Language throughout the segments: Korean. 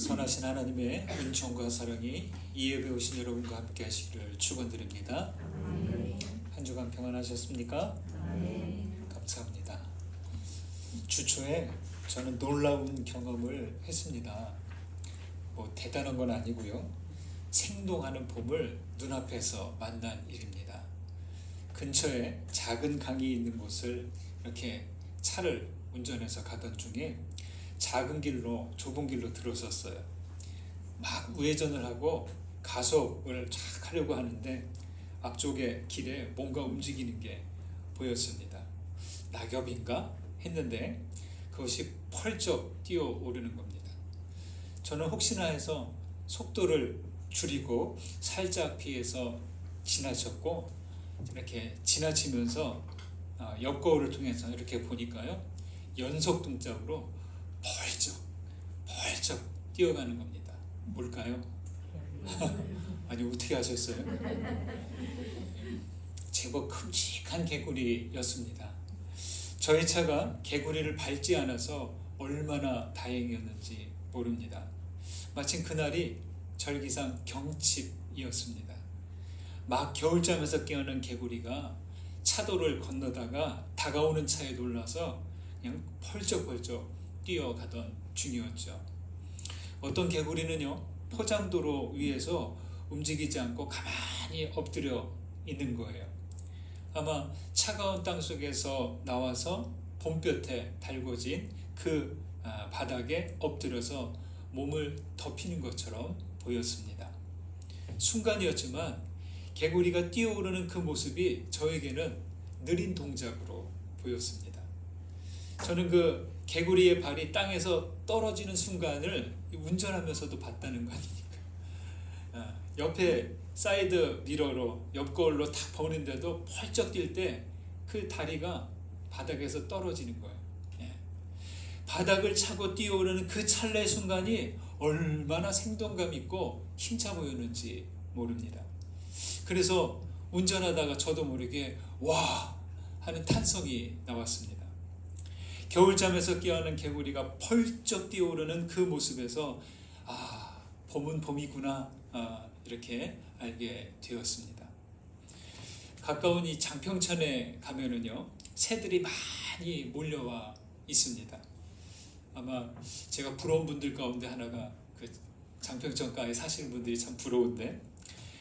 선하신 하나님의 은총과 사랑이 이 예배 오신 여러분과 함께 하시기를 축원드립니다. 한 주간 평안하셨습니까? 감사합니다. 주초에 저는 놀라운 경험을 했습니다. 뭐 대단한 건 아니고요. 생동하는 봄을 눈앞에서 만난 일입니다. 근처에 작은 강이 있는 곳을 이렇게 차를 운전해서 가던 중에 작은 길로 좁은 길로 들어섰어요. 막 우회전을 하고 가속을 쫙 하려고 하는데 앞쪽에 길에 뭔가 움직이는 게 보였습니다. 낙엽인가 했는데 그것이 펄쩍 뛰어오르는 겁니다. 저는 혹시나 해서 속도를 줄이고 살짝 피해서 지나쳤고 이렇게 지나치면서 옆거울을 통해서 이렇게 보니까요, 연속 동작으로 펄쩍 뛰어가는 겁니다. 뭘까요? 아니, 어떻게 하셨어요? 제법 큼직한 개구리였습니다. 저희 차가 개구리를 밟지 않아서 얼마나 다행이었는지 모릅니다. 마침 그날이 절기상 경칩이었습니다. 막 겨울잠에서 깨어난 개구리가 차도를 건너다가 다가오는 차에 놀라서 그냥 펄쩍펄쩍 뛰어가던 중이었죠. 어떤 개구리는요, 포장도로 위에서 움직이지 않고 가만히 엎드려 있는 거예요. 아마 차가운 땅 속에서 나와서 봄볕에 달궈진 그 바닥에 엎드려서 몸을 덮이는 것처럼 보였습니다. 순간이었지만 개구리가 뛰어오르는 그 모습이 저에게는 느린 동작으로 보였습니다. 저는 그 개구리의 발이 땅에서 떨어지는 순간을 운전하면서도 봤다는 거 아닙니까? 옆에 사이드 미러로 옆 거울로 탁 보는데도 펄쩍 뛸 때 그 다리가 바닥에서 떨어지는 거예요. 바닥을 차고 뛰어오르는 그 찰나의 순간이 얼마나 생동감 있고 힘차 보였는지 모릅니다. 그래서 운전하다가 저도 모르게 와 하는 탄성이 나왔습니다. 겨울잠에서 깨어난 개구리가 펄쩍 뛰어오르는 그 모습에서 봄은 봄이구나 이렇게 알게 되었습니다. 가까운 이 장평천에 가면은요, 새들이 많이 몰려와 있습니다. 아마 제가 부러운 분들 가운데 하나가 그 장평천가에 사시는 분들이 참 부러운데,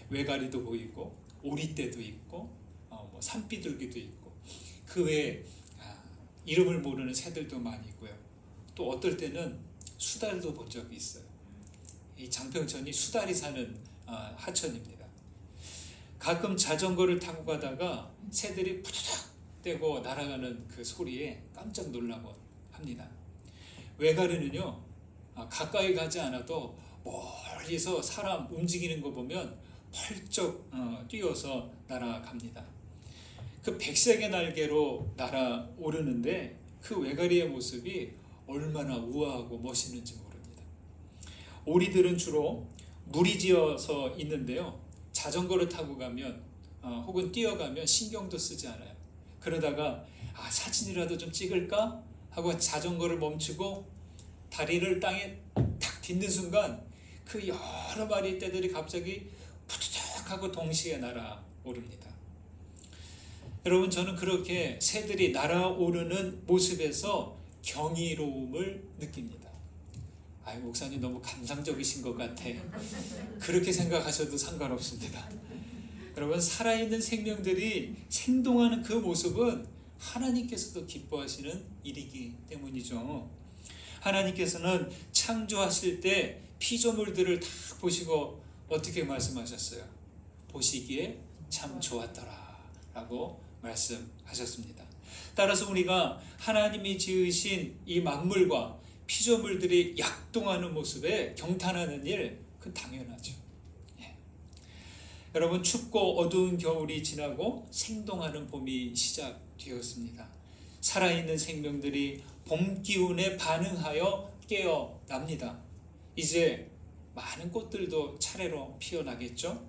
외가리도 보이고 오리떼도 있고 뭐 산비둘기도 있고 그 외에 이름을 모르는 새들도 많이 있고요. 또 어떨 때는 수달도 본 적이 있어요. 이 장평천이 수달이 사는 하천입니다. 가끔 자전거를 타고 가다가 새들이 푸드덕 떼고 날아가는 그 소리에 깜짝 놀라곤 합니다. 외가리는요, 가까이 가지 않아도 멀리서 사람 움직이는 거 보면 펄쩍 뛰어서 날아갑니다. 그 백색의 날개로 날아오르는데 그 외가리의 모습이 얼마나 우아하고 멋있는지 모릅니다. 오리들은 주로 무리지어서 있는데요, 자전거를 타고 가면 혹은 뛰어가면 신경도 쓰지 않아요. 그러다가 사진이라도 좀 찍을까 하고 자전거를 멈추고 다리를 땅에 탁 딛는 순간 그 여러 마리의 떼들이 갑자기 푸드덕 하고 동시에 날아오릅니다. 여러분, 저는 그렇게 새들이 날아오르는 모습에서 경이로움을 느낍니다. 목사님 너무 감상적이신 것 같아. 그렇게 생각하셔도 상관없습니다. 여러분, 살아있는 생명들이 생동하는 그 모습은 하나님께서도 기뻐하시는 일이기 때문이죠. 하나님께서는 창조하실 때 피조물들을 다 보시고 어떻게 말씀하셨어요? 보시기에 참 좋았더라 라고 말씀하셨습니다. 따라서 우리가 하나님이 지으신 이 만물과 피조물들이 약동하는 모습에 경탄하는 일, 그건 당연하죠. 여러분, 춥고 어두운 겨울이 지나고 생동하는 봄이 시작되었습니다. 살아있는 생명들이 봄 기운에 반응하여 깨어납니다. 이제 많은 꽃들도 차례로 피어나겠죠?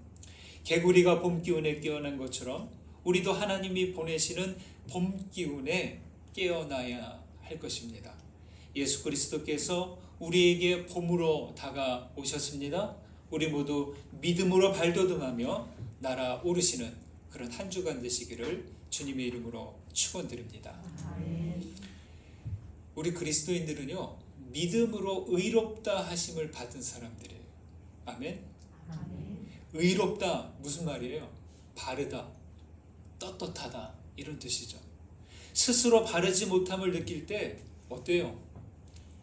개구리가 봄 기운에 깨어난 것처럼 우리도 하나님이 보내시는 봄 기운에 깨어나야 할 것입니다. 예수 그리스도께서 우리에게 봄으로 다가오셨습니다. 우리 모두 믿음으로 발돋움하며 날아오르시는 그런 한 주간 되시기를 주님의 이름으로 축원드립니다. 우리 그리스도인들은요, 믿음으로 의롭다 하심을 받은 사람들이에요. 아멘. 의롭다 무슨 말이에요? 바르다, 떳떳하다 이런 뜻이죠. 스스로 바르지 못함을 느낄 때 어때요?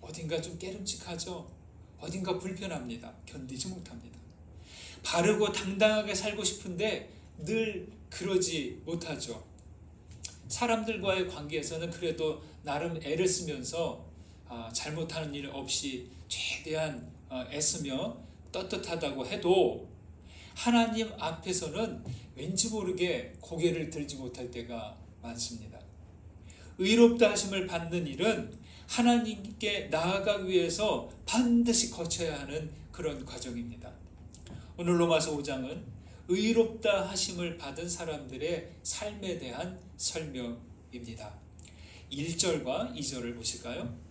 어딘가 좀 깨름직하죠. 어딘가 불편합니다. 견디지 못합니다. 바르고 당당하게 살고 싶은데 늘 그러지 못하죠. 사람들과의 관계에서는 그래도 나름 애를 쓰면서 잘못하는 일 없이 최대한 애쓰며 떳떳하다고 해도 하나님 앞에서는 왠지 모르게 고개를 들지 못할 때가 많습니다. 의롭다 하심을 받는 일은 하나님께 나아가기 위해서 반드시 거쳐야 하는 그런 과정입니다. 오늘 로마서 5장은 의롭다 하심을 받은 사람들의 삶에 대한 설명입니다. 1절과 2절을 보실까요?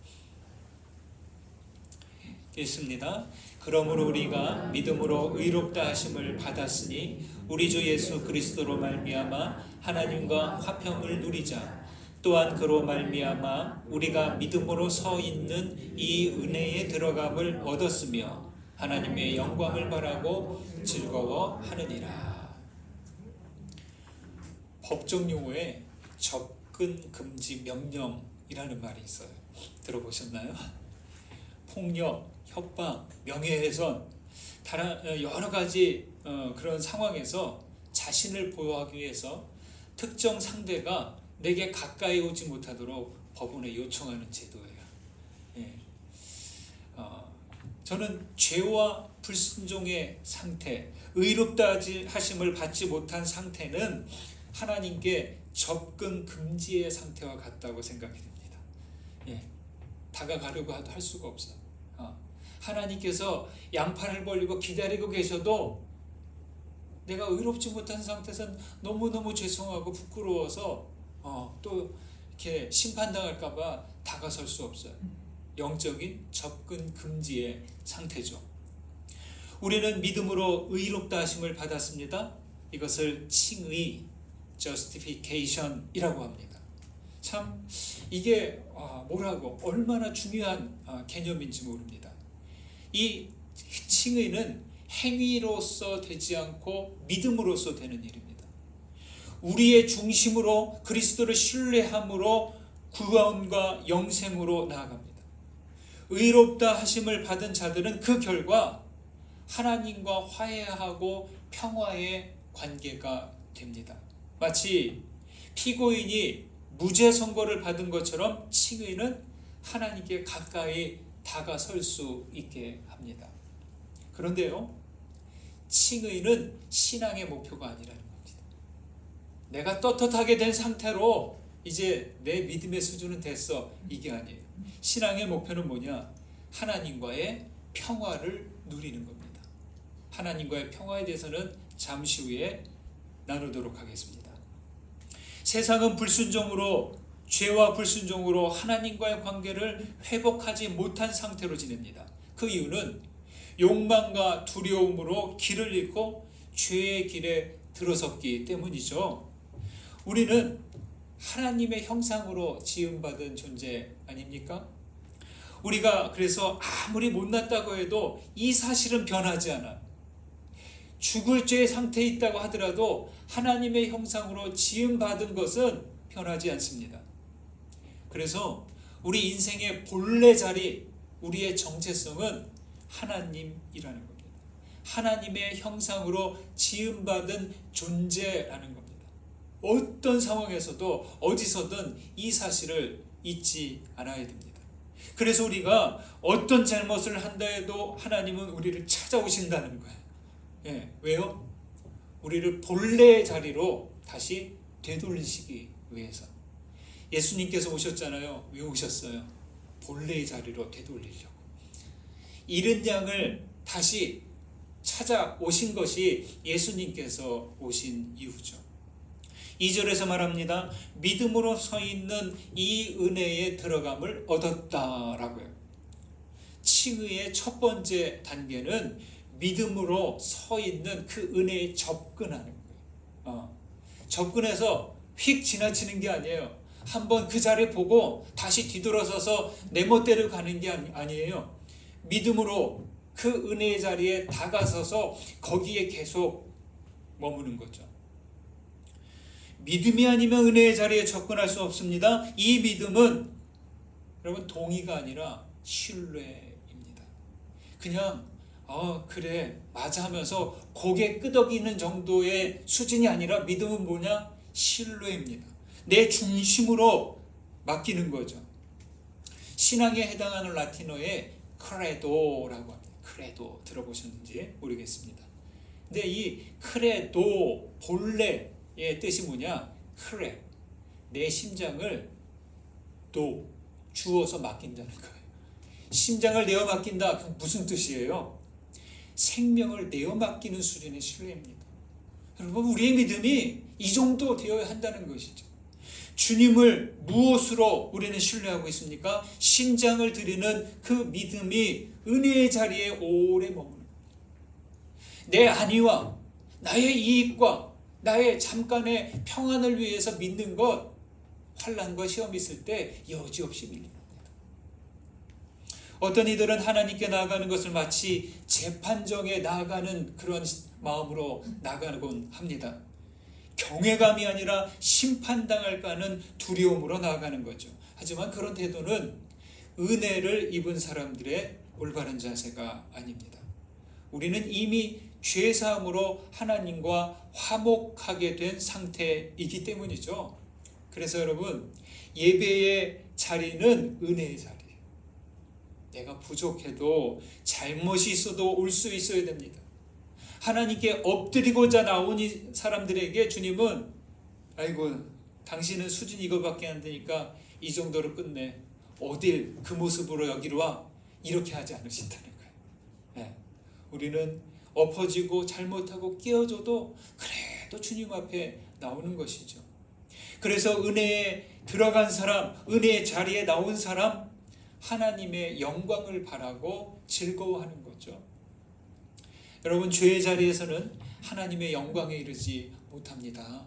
읽습니다. 그러므로 우리가 믿음으로 의롭다 하심을 받았으니 우리 주 예수 그리스도로 말미암아 하나님과 화평을 누리자. 또한 그로 말미암아 우리가 믿음으로 서 있는 이 은혜에 들어감을 얻었으며 하나님의 영광을 바라고 즐거워하느니라. 법정 용어에 접근 금지 명령이라는 말이 있어요. 들어보셨나요? 폭력, 협박, 명예훼손, 여러 가지 그런 상황에서 자신을 보호하기 위해서 특정 상대가 내게 가까이 오지 못하도록 법원에 요청하는 제도예요. 예. 저는 죄와 불순종의 상태, 의롭다 하심을 받지 못한 상태는 하나님께 접근 금지의 상태와 같다고 생각이 됩니다. 예. 다가가려고 할 수가 없어요. 하나님께서 양팔을 벌리고 기다리고 계셔도 내가 의롭지 못한 상태에서 너무너무 죄송하고 부끄러워서 또 이렇게 심판당할까봐 다가설 수 없어요. 영적인 접근 금지의 상태죠. 우리는 믿음으로 의롭다 하심을 받았습니다. 이것을 칭의, justification이라고 합니다. 참 이게 뭐라고 얼마나 중요한 개념인지 모릅니다. 이 칭의는 행위로서 되지 않고 믿음으로서 되는 일입니다. 우리의 중심으로 그리스도를 신뢰함으로 구원과 영생으로 나아갑니다. 의롭다 하심을 받은 자들은 그 결과 하나님과 화해하고 평화의 관계가 됩니다. 마치 피고인이 무죄 선고를 받은 것처럼 칭의는 하나님께 가까이 다가설 수 있게 합니다. 그런데요, 칭의는 신앙의 목표가 아니라는 겁니다. 내가 떳떳하게 된 상태로 이제 내 믿음의 수준은 됐어, 이게 아니에요. 신앙의 목표는 뭐냐? 하나님과의 평화를 누리는 겁니다. 하나님과의 평화에 대해서는 잠시 후에 나누도록 하겠습니다. 세상은 불순종으로, 죄와 불순종으로 하나님과의 관계를 회복하지 못한 상태로 지냅니다. 그 이유는 욕망과 두려움으로 길을 잃고 죄의 길에 들어섰기 때문이죠. 우리는 하나님의 형상으로 지음받은 존재 아닙니까? 우리가 그래서 아무리 못났다고 해도 이 사실은 변하지 않아. 죽을 죄의 상태에 있다고 하더라도 하나님의 형상으로 지음받은 것은 변하지 않습니다. 그래서 우리 인생의 본래 자리, 우리의 정체성은 하나님이라는 겁니다. 하나님의 형상으로 지음받은 존재라는 겁니다. 어떤 상황에서도 어디서든 이 사실을 잊지 않아야 됩니다. 그래서 우리가 어떤 잘못을 한다 해도 하나님은 우리를 찾아오신다는 거예요. 예, 왜요? 우리를 본래의 자리로 다시 되돌리시기 위해서. 예수님께서 오셨잖아요. 왜 오셨어요? 본래의 자리로 되돌리려고. 잃은 양을 다시 찾아오신 것이 예수님께서 오신 이유죠. 2절에서 말합니다. 믿음으로 서 있는 이 은혜에 들어감을 얻었다라고요. 칭의의 첫 번째 단계는 믿음으로 서 있는 그 은혜에 접근하는 거예요. 접근해서 휙 지나치는 게 아니에요. 한번 그 자리에 보고 다시 뒤돌아서서 내 멋대로 가는 게 아니에요. 믿음으로 그 은혜의 자리에 다가서서 거기에 계속 머무는 거죠. 믿음이 아니면 은혜의 자리에 접근할 수 없습니다. 이 믿음은 여러분 동의가 아니라 신뢰입니다. 그냥 그래 맞아 하면서 고개 끄덕이는 정도의 수준이 아니라 믿음은 뭐냐? 신뢰입니다. 내 중심으로 맡기는 거죠. 신앙에 해당하는 라틴어에 크레도라고 합니다. 크레도 들어보셨는지 모르겠습니다. 근데 이 크레도 본래의 뜻이 뭐냐? 크레, 내 심장을 주어서 맡긴다는 거예요. 심장을 내어 맡긴다. 그럼 무슨 뜻이에요? 생명을 내어 맡기는 수준의 신뢰입니다. 여러분 우리의 믿음이 이 정도 되어야 한다는 것이죠. 주님을 무엇으로 우리는 신뢰하고 있습니까? 심장을 드리는 그 믿음이 은혜의 자리에 오래 머무는 거예요. 내 안위와 나의 이익과 나의 잠깐의 평안을 위해서 믿는 것, 환난과 시험이 있을 때 여지없이 밀립니다. 어떤 이들은 하나님께 나아가는 것을 마치 재판정에 나아가는 그런 마음으로 나아가곤 합니다. 경외감이 아니라 심판당할까 하는 두려움으로 나아가는 거죠. 하지만 그런 태도는 은혜를 입은 사람들의 올바른 자세가 아닙니다. 우리는 이미 죄사함으로 하나님과 화목하게 된 상태이기 때문이죠. 그래서 여러분 예배의 자리는 은혜의 자리예요. 내가 부족해도 잘못이 있어도 올 수 있어야 됩니다. 하나님께 엎드리고자 나온 이 사람들에게 주님은 아이고 당신은 수준이 이거밖에 안 되니까 이 정도로 끝내. 어딜 그 모습으로 여기로 와. 이렇게 하지 않으신다는 거예요. 네. 우리는 엎어지고 잘못하고 끼어져도 그래도 주님 앞에 나오는 것이죠. 그래서 은혜에 들어간 사람, 은혜의 자리에 나온 사람, 하나님의 영광을 바라고 즐거워하는 거죠. 여러분 죄의 자리에서는 하나님의 영광에 이르지 못합니다.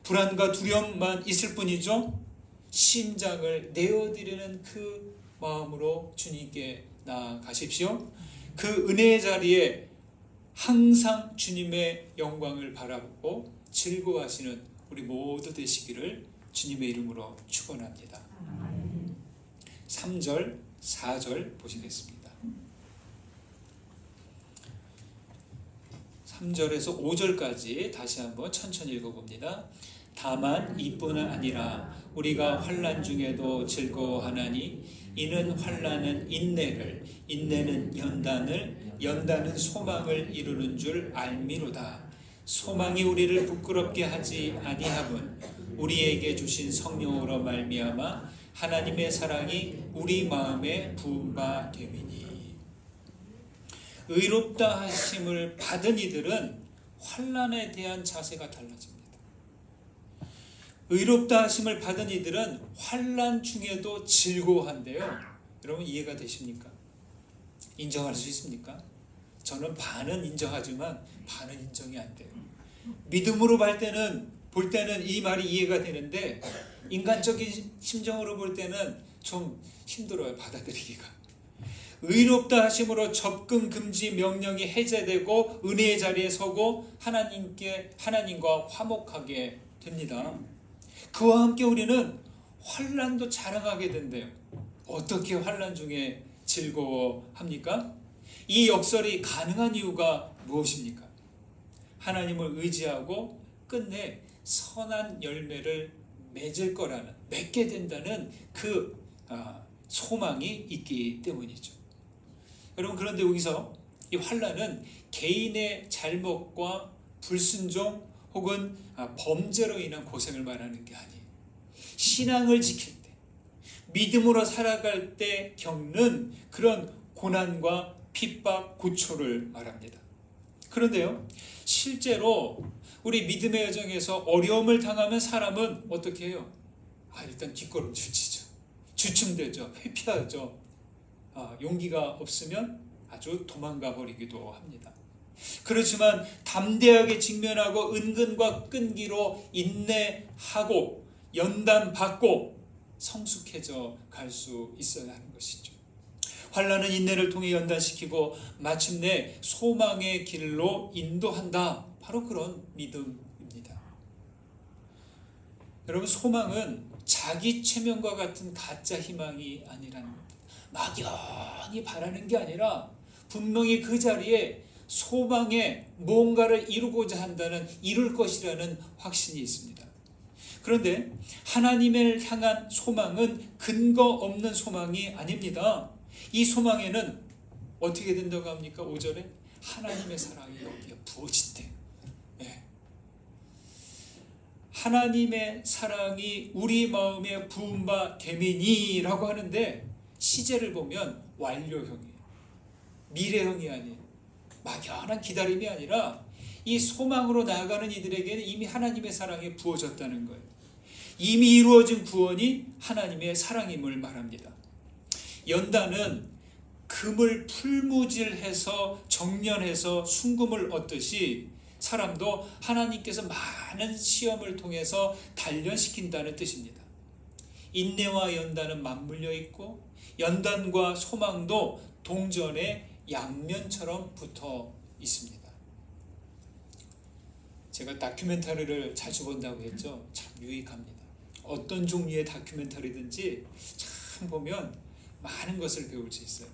불안과 두려움만 있을 뿐이죠. 심장을 내어드리는 그 마음으로 주님께 나아가십시오. 그 은혜의 자리에 항상 주님의 영광을 바라보고 즐거워하시는 우리 모두 되시기를 주님의 이름으로 축원합니다. 3절, 4절 보시겠습니다. 3절에서 5절까지 다시 한번 천천히 읽어봅니다. 다만 이뿐 아니라 우리가 환난 중에도 즐거워하나니 이는 환난은 인내를, 인내는 연단을, 연단은 소망을 이루는 줄 알미로다. 소망이 우리를 부끄럽게 하지 아니함은 우리에게 주신 성령으로 말미암아 하나님의 사랑이 우리 마음에 부은 바 됨이니. 의롭다 하심을 받은 이들은 환난에 대한 자세가 달라집니다. 의롭다 하심을 받은 이들은 환난 중에도 즐거워한대요. 여러분 이해가 되십니까? 인정할 수 있습니까? 저는 반은 인정하지만 반은 인정이 안 돼요. 믿음으로 볼 때는 이 말이 이해가 되는데 인간적인 심정으로 볼 때는 좀 힘들어요, 받아들이기가. 의롭다 하심으로 접근 금지 명령이 해제되고 은혜의 자리에 서고 하나님과 화목하게 됩니다. 그와 함께 우리는 환난도 자랑하게 된대요. 어떻게 환난 중에 즐거워합니까? 이 역설이 가능한 이유가 무엇입니까? 하나님을 의지하고 끝내 선한 열매를 맺게 된다는 그 소망이 있기 때문이죠. 여러분 그런데 여기서 이 환난은 개인의 잘못과 불순종 혹은 범죄로 인한 고생을 말하는 게 아니에요. 신앙을 지킬 때, 믿음으로 살아갈 때 겪는 그런 고난과 핍박, 고초를 말합니다. 그런데요, 실제로 우리 믿음의 여정에서 어려움을 당하면 사람은 어떻게 해요? 일단 뒷걸음질 치죠. 주춤되죠. 회피하죠. 용기가 없으면 아주 도망가 버리기도 합니다. 그렇지만 담대하게 직면하고 은근과 끈기로 인내하고 연단받고 성숙해져 갈 수 있어야 하는 것이죠. 환난은 인내를 통해 연단시키고 마침내 소망의 길로 인도한다. 바로 그런 믿음입니다. 여러분, 소망은 자기 체면과 같은 가짜 희망이 아니라는 겁니다. 막연히 바라는 게 아니라 분명히 그 자리에 소망에 뭔가를 이루고자 한다는, 이룰 것이라는 확신이 있습니다. 그런데 하나님을 향한 소망은 근거 없는 소망이 아닙니다. 이 소망에는 어떻게 된다고 합니까? 5절에 하나님의 사랑이 여기에 부어진대. 네. 하나님의 사랑이 우리 마음에 부은 바 되미니라고 하는데, 시제를 보면 완료형이에요. 미래형이 아니에요. 막연한 기다림이 아니라 이 소망으로 나아가는 이들에게는 이미 하나님의 사랑이 부어졌다는 거예요. 이미 이루어진 구원이 하나님의 사랑임을 말합니다. 연단은 금을 풀무질해서 정련해서 순금을 얻듯이 사람도 하나님께서 많은 시험을 통해서 단련시킨다는 뜻입니다. 인내와 연단은 맞물려 있고 연단과 소망도 동전의 양면처럼 붙어 있습니다. 제가 다큐멘터리를 자주 본다고 했죠. 참 유익합니다. 어떤 종류의 다큐멘터리든지 참 보면 많은 것을 배울 수 있어요.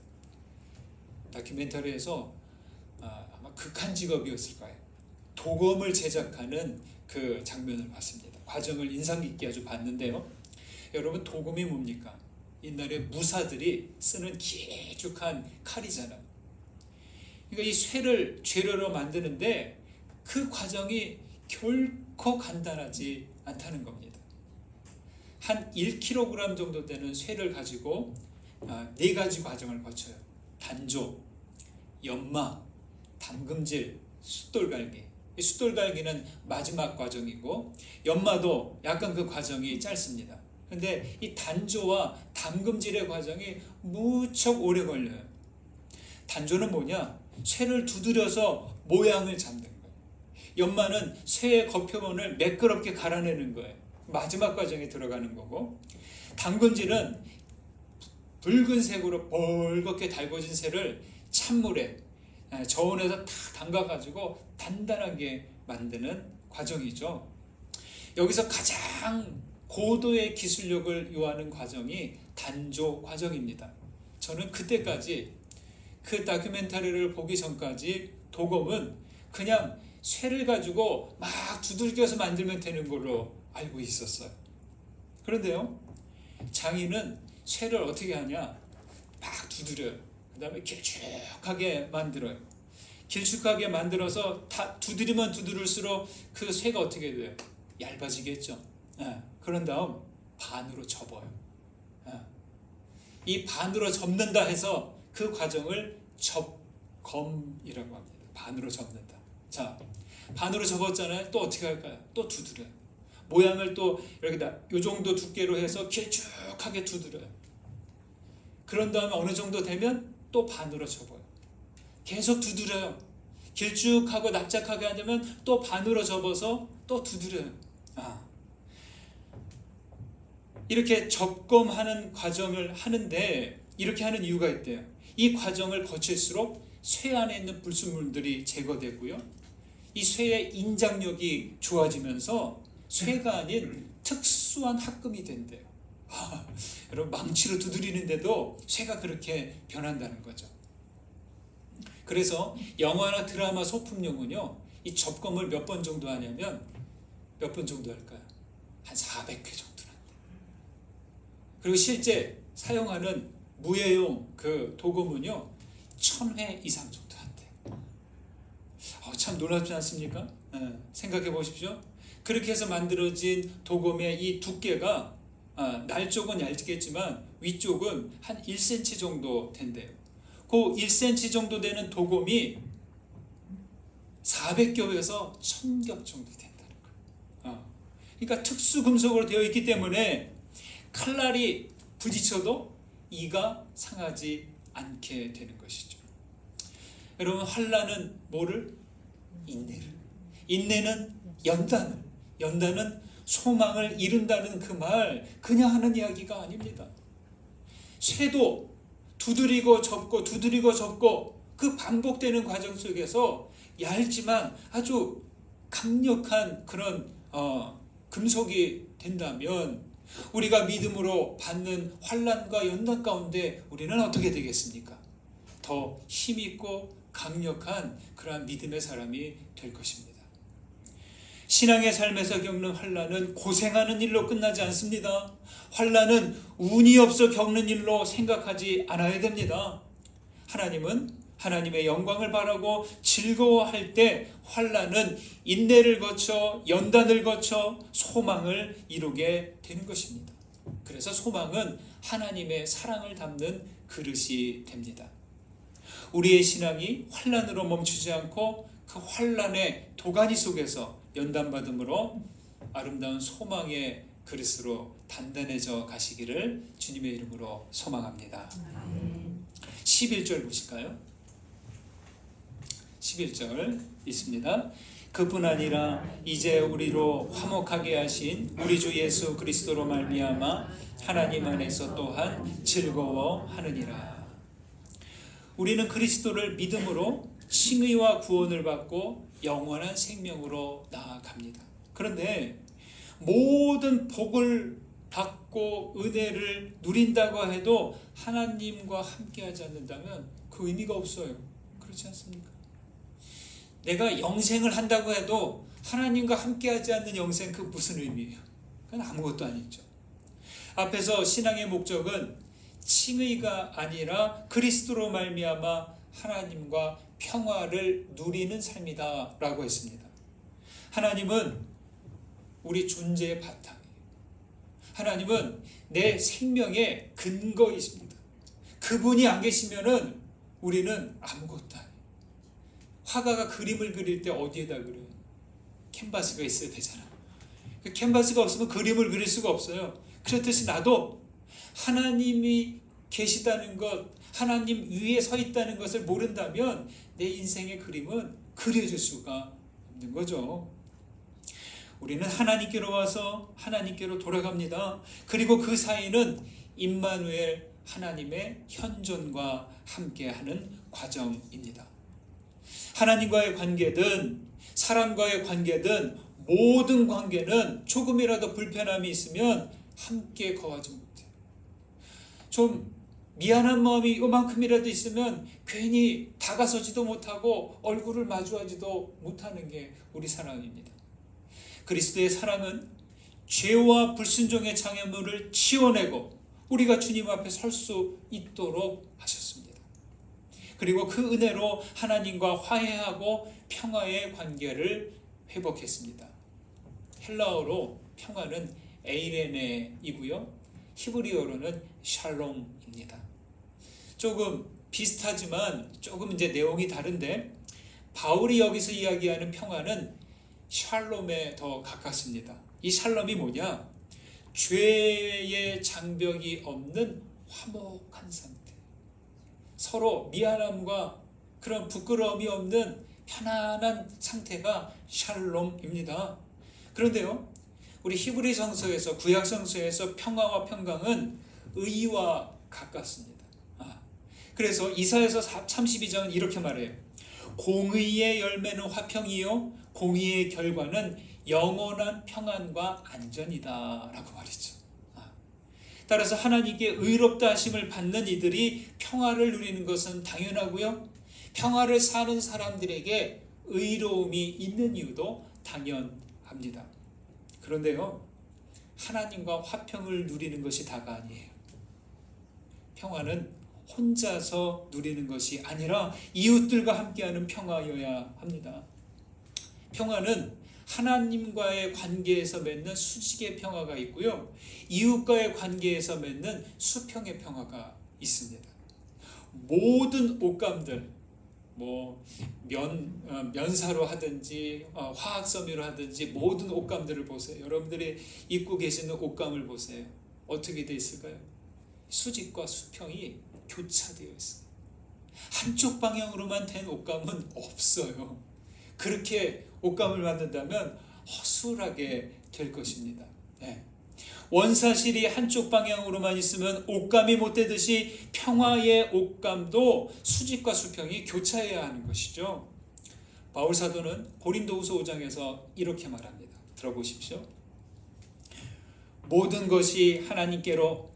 다큐멘터리에서 아마 극한 직업이었을 거예요. 도검을 제작하는 그 장면을 봤습니다. 과정을 인상 깊게 아주 봤는데요. 여러분, 도검이 뭡니까? 옛날에 무사들이 쓰는 길쭉한 칼이잖아요. 그러니까 이 쇠를 재료로 만드는데 그 과정이 결코 간단하지 않다는 겁니다. 한 1kg 정도 되는 쇠를 가지고 4가지 과정을 거쳐요. 단조, 연마, 담금질, 숫돌갈기. 이 숫돌갈기는 마지막 과정이고 연마도 약간 그 과정이 짧습니다. 근데 이 단조와 담금질의 과정이 무척 오래 걸려요. 단조는 뭐냐? 쇠를 두드려서 모양을 잡는 거예요. 연마는 쇠의 겉표면을 매끄럽게 갈아내는 거예요. 마지막 과정에 들어가는 거고, 담금질은 붉은색으로 벌겋게 달궈진 쇠를 찬물에 저온에서 탁 담가가지고 단단하게 만드는 과정이죠. 여기서 가장 고도의 기술력을 요하는 과정이 단조 과정입니다. 저는 그때까지, 그 다큐멘터리를 보기 전까지 도검은 그냥 쇠를 가지고 막 두들겨서 만들면 되는 걸로 알고 있었어요. 그런데요, 장인은 쇠를 어떻게 하냐? 막 두드려요. 그 다음에 길쭉하게 만들어요. 길쭉하게 만들어서 다 두드리면 두드릴수록 그 쇠가 어떻게 돼요? 얇아지겠죠. 그런 다음 반으로 접어요. 이 반으로 접는다 해서 그 과정을 접검이라고 합니다. 반으로 접는다. 자, 반으로 접었잖아요. 또 어떻게 할까요? 또 두드려요. 모양을 또 이렇게 이 정도 두께로 해서 길쭉하게 두드려요. 그런 다음에 어느 정도 되면 또 반으로 접어요. 계속 두드려요. 길쭉하고 납작하게 하려면 또 반으로 접어서 또 두드려요. 이렇게 접검하는 과정을 하는데, 이렇게 하는 이유가 있대요. 이 과정을 거칠수록 쇠 안에 있는 불순물들이 제거되고요, 이 쇠의 인장력이 좋아지면서 쇠가 아닌 특수한 합금이 된대요. 여러분, 망치로 두드리는데도 쇠가 그렇게 변한다는 거죠. 그래서 영화나 드라마 소품용은요, 이 접검을 몇 번 정도 하냐면, 몇 번 정도 할까요? 한 400회 정도 한대요. 그리고 실제 사용하는 무예용 그 도검은요, 1000회 이상 정도 한대요. 참 놀랍지 않습니까? 생각해 보십시오. 그렇게 해서 만들어진 도검의 이 두께가 날 쪽은 얇겠지만 위쪽은 한 1cm 정도 된대요. 그 1cm 정도 되는 도검이 400겹에서 1000겹 정도 된다는 거예요. 그러니까 특수 금속으로 되어 있기 때문에 칼날이 부딪혀도 이가 상하지 않게 되는 것이죠. 여러분, 환난은 뭐를? 인내를. 인내는 연단을. 연단은 소망을 이룬다는 그 말 그냥 하는 이야기가 아닙니다. 쇠도 두드리고 접고 두드리고 접고 그 반복되는 과정 속에서 얇지만 아주 강력한 그런 금속이 된다면 우리가 믿음으로 받는 환난과 연단 가운데 우리는 어떻게 되겠습니까? 더 힘있고 강력한 그러한 믿음의 사람이 될 것입니다. 신앙의 삶에서 겪는 환난은 고생하는 일로 끝나지 않습니다. 환난은 운이 없어 겪는 일로 생각하지 않아야 됩니다. 하나님은 하나님의 영광을 바라고 즐거워할 때 환난은 인내를 거쳐 연단을 거쳐 소망을 이루게 되는 것입니다. 그래서 소망은 하나님의 사랑을 담는 그릇이 됩니다. 우리의 신앙이 환난으로 멈추지 않고 그 환난의 도가니 속에서 연단받음으로 아름다운 소망의 그릇으로 단단해져 가시기를 주님의 이름으로 소망합니다. 11절 보실까요? 11절 있습니다. 그뿐 아니라 이제 우리로 화목하게 하신 우리 주 예수 그리스도로 말미암아 하나님 안에서 또한 즐거워하느니라. 우리는 그리스도를 믿음으로 칭의와 구원을 받고 영원한 생명으로 나아갑니다. 그런데 모든 복을 받고 은혜를 누린다고 해도 하나님과 함께하지 않는다면 그 의미가 없어요. 그렇지 않습니까? 내가 영생을 한다고 해도 하나님과 함께하지 않는 영생, 그 무슨 의미예요? 그건 아무것도 아니죠. 앞에서 신앙의 목적은 칭의가 아니라 그리스도로 말미암아 하나님과 평화를 누리는 삶이다 라고 했습니다. 하나님은 우리 존재의 바탕이에요. 하나님은 내 생명의 근거이십니다. 그분이 안 계시면은 우리는 아무것도 아니에요. 화가가 그림을 그릴 때 어디에다 그려요? 캔버스가 있어야 되잖아. 그 캔버스가 없으면 그림을 그릴 수가 없어요. 그렇듯이 나도 하나님이 계시다는 것, 하나님 위에 서 있다는 것을 모른다면 내 인생의 그림은 그려질 수가 없는 거죠. 우리는 하나님께로 와서 하나님께로 돌아갑니다. 그리고 그 사이는 임마누엘 하나님의 현존과 함께하는 과정입니다. 하나님과의 관계든 사람과의 관계든 모든 관계는 조금이라도 불편함이 있으면 함께 거하지 못해요. 좀 미안한 마음이 요만큼이라도 있으면 괜히 다가서지도 못하고 얼굴을 마주하지도 못하는 게 우리 사랑입니다. 그리스도의 사랑은 죄와 불순종의 장애물을 치워내고 우리가 주님 앞에 설 수 있도록 하셨습니다. 그리고 그 은혜로 하나님과 화해하고 평화의 관계를 회복했습니다. 헬라어로 평화는 에이레네이고요. 히브리어로는 샬롬입니다. 조금 비슷하지만 조금 이제 내용이 다른데 바울이 여기서 이야기하는 평화는 샬롬에 더 가깝습니다. 이 샬롬이 뭐냐? 죄의 장벽이 없는 화목한 상태. 서로 미안함과 그런 부끄러움이 없는 편안한 상태가 샬롬입니다. 그런데요, 우리 히브리 성서에서, 구약 성서에서 평화와 평강은 의와 가깝습니다. 그래서 이사야서 32장은 이렇게 말해요. 공의의 열매는 화평이요 공의의 결과는 영원한 평안과 안전이다 라고 말이죠. 따라서 하나님께 의롭다 하심을 받는 이들이 평화를 누리는 것은 당연하고요, 평화를 사는 사람들에게 의로움이 있는 이유도 당연합니다. 그런데요, 하나님과 화평을 누리는 것이 다가 아니에요. 평화는 혼자서 누리는 것이 아니라 이웃들과 함께하는 평화여야 합니다. 평화는 하나님과의 관계에서 맺는 수직의 평화가 있고요, 이웃과의 관계에서 맺는 수평의 평화가 있습니다. 모든 옷감들, 면사로 하든지 화학섬유로 하든지 모든 옷감들을 보세요. 여러분들이 입고 계시는 옷감을 보세요. 어떻게 되어 있을까요? 수직과 수평이 교차되어 있어요. 한쪽 방향으로만 된 옷감은 없어요. 그렇게 옷감을 만든다면 허술하게 될 것입니다. 네. 원사실이 한쪽 방향으로만 있으면 옷감이 못 되듯이 평화의 옷감도 수직과 수평이 교차해야 하는 것이죠. 바울 사도는 고린도후서 5장에서 이렇게 말합니다. 들어보십시오. 모든 것이 하나님께로서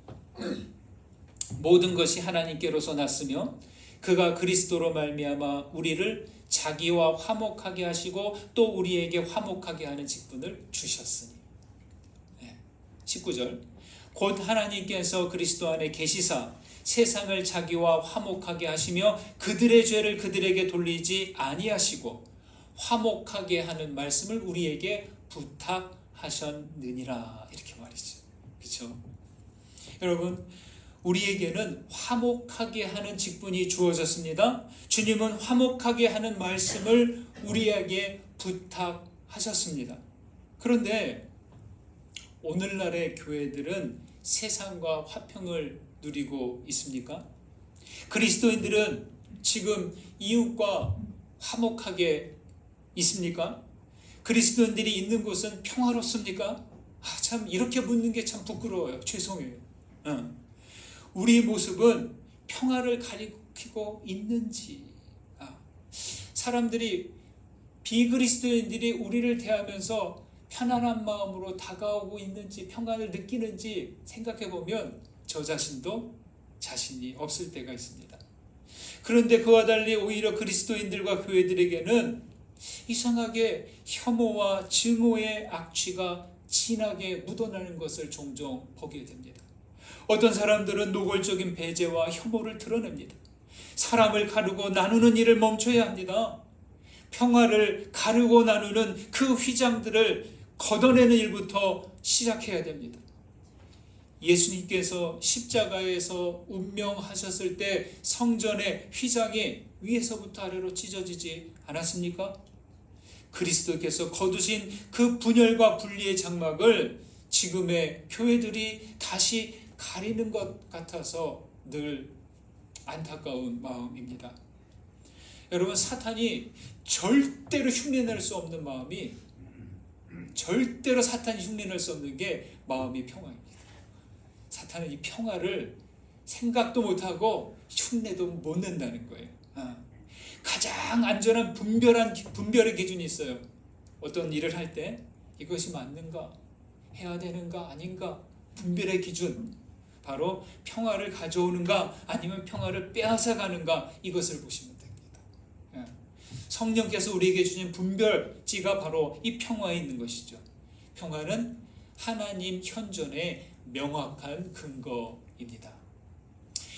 났으며 그가 그리스도로 말미암아 우리를 자기와 화목하게 하시고 또 우리에게 화목하게 하는 직분을 주셨으니. 19절 곧 하나님께서 그리스도 안에 계시사 세상을 자기와 화목하게 하시며 그들의 죄를 그들에게 돌리지 아니하시고 화목하게 하는 말씀을 우리에게 부탁하셨느니라. 이렇게 말이죠. 그렇죠? 여러분, 우리에게는 화목하게 하는 직분이 주어졌습니다. 주님은 화목하게 하는 말씀을 우리에게 부탁하셨습니다. 그런데 오늘날의 교회들은 세상과 화평을 누리고 있습니까? 그리스도인들은 지금 이웃과 화목하게 있습니까? 그리스도인들이 있는 곳은 평화롭습니까? 참 이렇게 묻는 게 참 부끄러워요. 죄송해요. 우리 모습은 평화를 가리키고 있는지, 사람들이 비그리스도인들이 우리를 대하면서 편안한 마음으로 다가오고 있는지 평안을 느끼는지 생각해 보면 저 자신도 자신이 없을 때가 있습니다. 그런데 그와 달리 오히려 그리스도인들과 교회들에게는 이상하게 혐오와 증오의 악취가 진하게 묻어나는 것을 종종 보게 됩니다. 어떤 사람들은 노골적인 배제와 혐오를 드러냅니다. 사람을 가르고 나누는 일을 멈춰야 합니다. 평화를 가르고 나누는 그 휘장들을 걷어내는 일부터 시작해야 됩니다. 예수님께서 십자가에서 운명하셨을 때 성전의 휘장이 위에서부터 아래로 찢어지지 않았습니까? 그리스도께서 거두신 그 분열과 분리의 장막을 지금의 교회들이 다시 가리는 것 같아서 늘 안타까운 마음입니다. 여러분, 사탄이 절대로 흉내낼 수 없는 마음이, 절대로 사탄이 흉내낼 수 없는 게 마음의 평화입니다. 사탄은 이 평화를 생각도 못하고 흉내도 못 낸다는 거예요. 가장 안전한 분별의 기준이 있어요. 어떤 일을 할 때 이것이 맞는가, 해야 되는가 아닌가, 분별의 기준, 바로 평화를 가져오는가 아니면 평화를 빼앗아가는가, 이것을 보시면 됩니다. 성령께서 우리에게 주신 분별지가 바로 이 평화에 있는 것이죠. 평화는 하나님 현존의 명확한 근거입니다.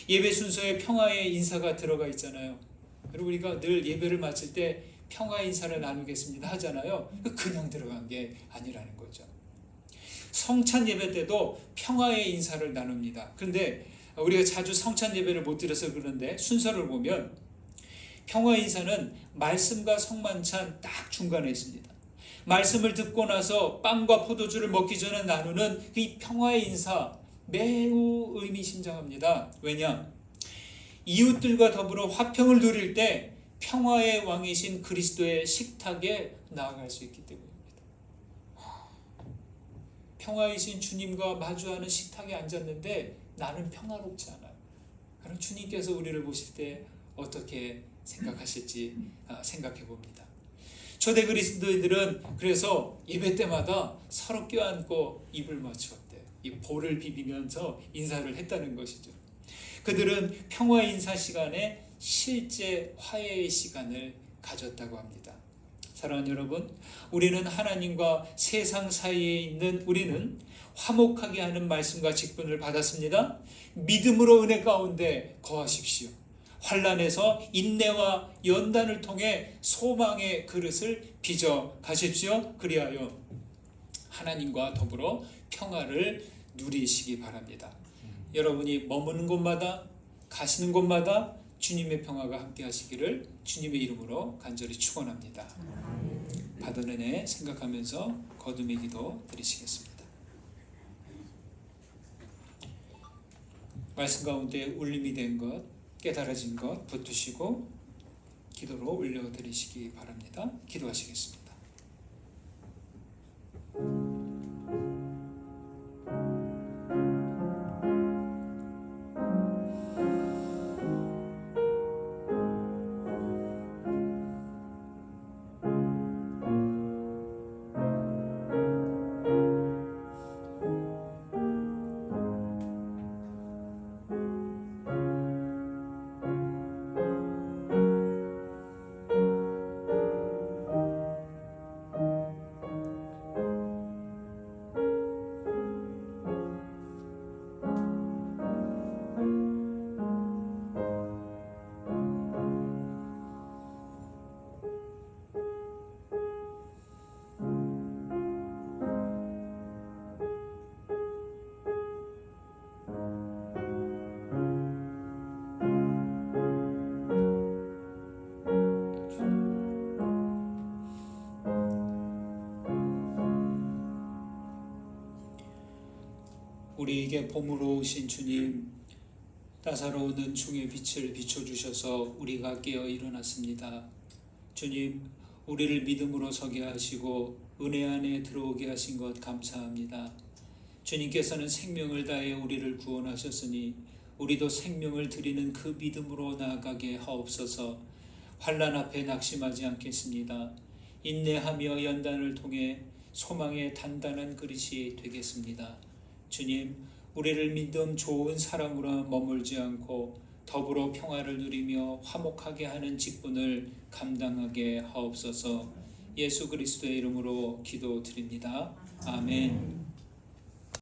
예배 순서에 평화의 인사가 들어가 있잖아요. 그리고 우리가 늘 예배를 마칠 때 평화 인사를 나누겠습니다 하잖아요. 그냥 들어간 게 아니라는 거죠. 성찬 예배 때도 평화의 인사를 나눕니다. 그런데 우리가 자주 성찬 예배를 못 드려서 그런데 순서를 보면 평화 인사는 말씀과 성만찬 딱 중간에 있습니다. 말씀을 듣고 나서 빵과 포도주를 먹기 전에 나누는 이 평화의 인사, 매우 의미심장합니다. 왜냐? 이웃들과 더불어 화평을 누릴 때 평화의 왕이신 그리스도의 식탁에 나아갈 수 있기 때문입니다. 평화이신 주님과 마주하는 식탁에 앉았는데 나는 평화롭지 않아요. 그럼 주님께서 우리를 보실 때 어떻게 생각하실지 생각해 봅니다. 초대 그리스도인들은 그래서 예배 때마다 서로 껴안고 입을 맞추었대요. 이 볼을 비비면서 인사를 했다는 것이죠. 그들은 평화 인사 시간에 실제 화해의 시간을 가졌다고 합니다. 사랑하는 여러분, 우리는 하나님과 세상 사이에 있는 우리는 화목하게 하는 말씀과 직분을 받았습니다. 믿음으로 은혜 가운데 거하십시오. 환난에서 인내와 연단을 통해 소망의 그릇을 빚어 가십시오. 그리하여 하나님과 더불어 평화를 누리시기 바랍니다. 여러분이 머무는 곳마다, 가시는 곳마다 주님의 평화가 함께 하시기를 주님의 이름으로 간절히 축원합니다. 받은 은혜 생각하면서 거듭의 기도 드리시겠습니다. 말씀 가운데 울림이 된 것, 깨달아진 것 붙드시고 기도로 올려드리시기 바랍니다. 기도하시겠습니다. 우리에게 봄으로 오신 주님, 따사로운 은총의 빛을 비춰주셔서 우리가 깨어 일어났습니다. 주님, 우리를 믿음으로 서게 하시고 은혜 안에 들어오게 하신 것 감사합니다. 주님께서는 생명을 다해 우리를 구원하셨으니 우리도 생명을 드리는 그 믿음으로 나아가게 하옵소서. 환난 앞에 낙심하지 않겠습니다. 인내하며 연단을 통해 소망의 단단한 그릇이 되겠습니다. 주님, 우리를 믿음 좋은 사람으로 머물지 않고 더불어 평화를 누리며 화목하게 하는 직분을 감당하게 하옵소서. 예수 그리스도의 이름으로 기도드립니다. 아멘.